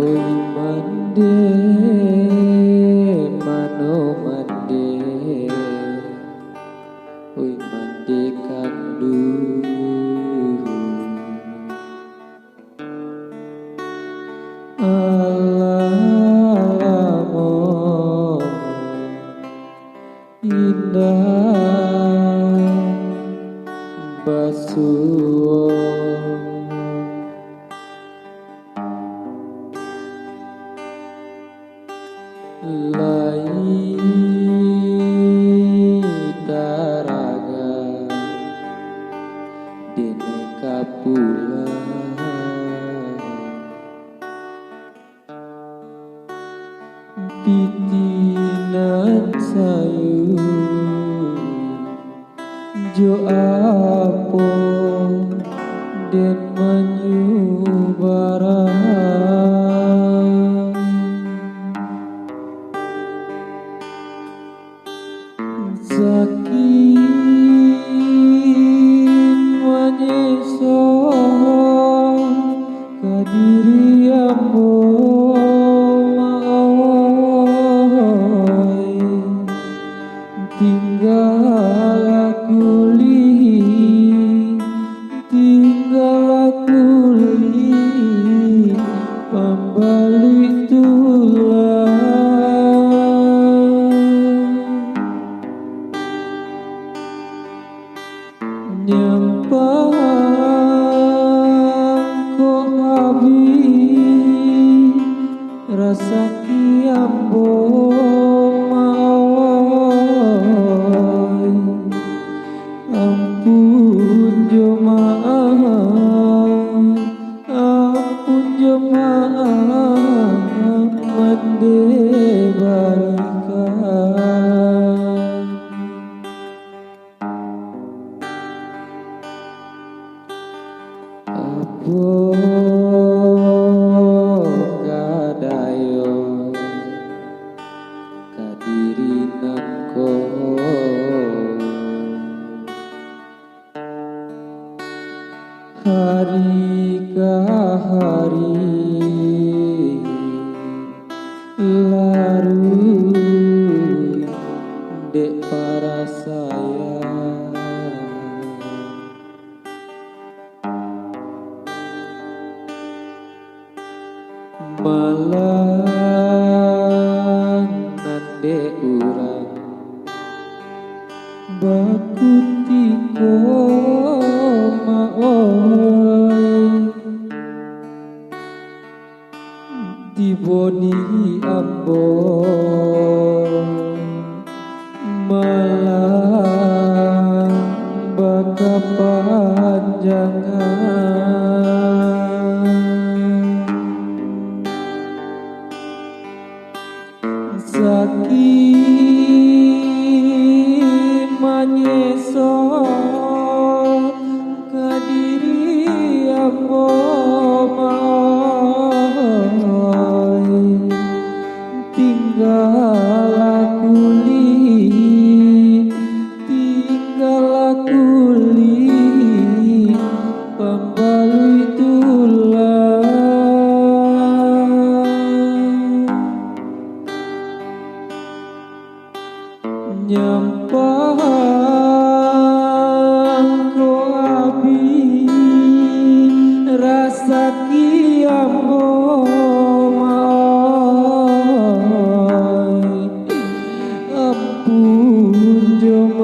Oi mande mano mande, oi mande kandu alamo indah basuh lai taraga dene kapula pitinan sayu jo apo den manyubarang saking manyeso kadiri ambo maoi tinggal aku pambalik tulang nyampang ko abi rasa kiambo maoi ampun jemaah mande barikan apo kadayo kadiri nangko hari ke hari larut dek para sayang malang nande urang bakutiko maoi diboni ambo malang baka panjangan saking manyeso kadiri ambo maoi tinggal aku li pambalui tulang nyampang ko abi rasa kiambo maoi ampun joma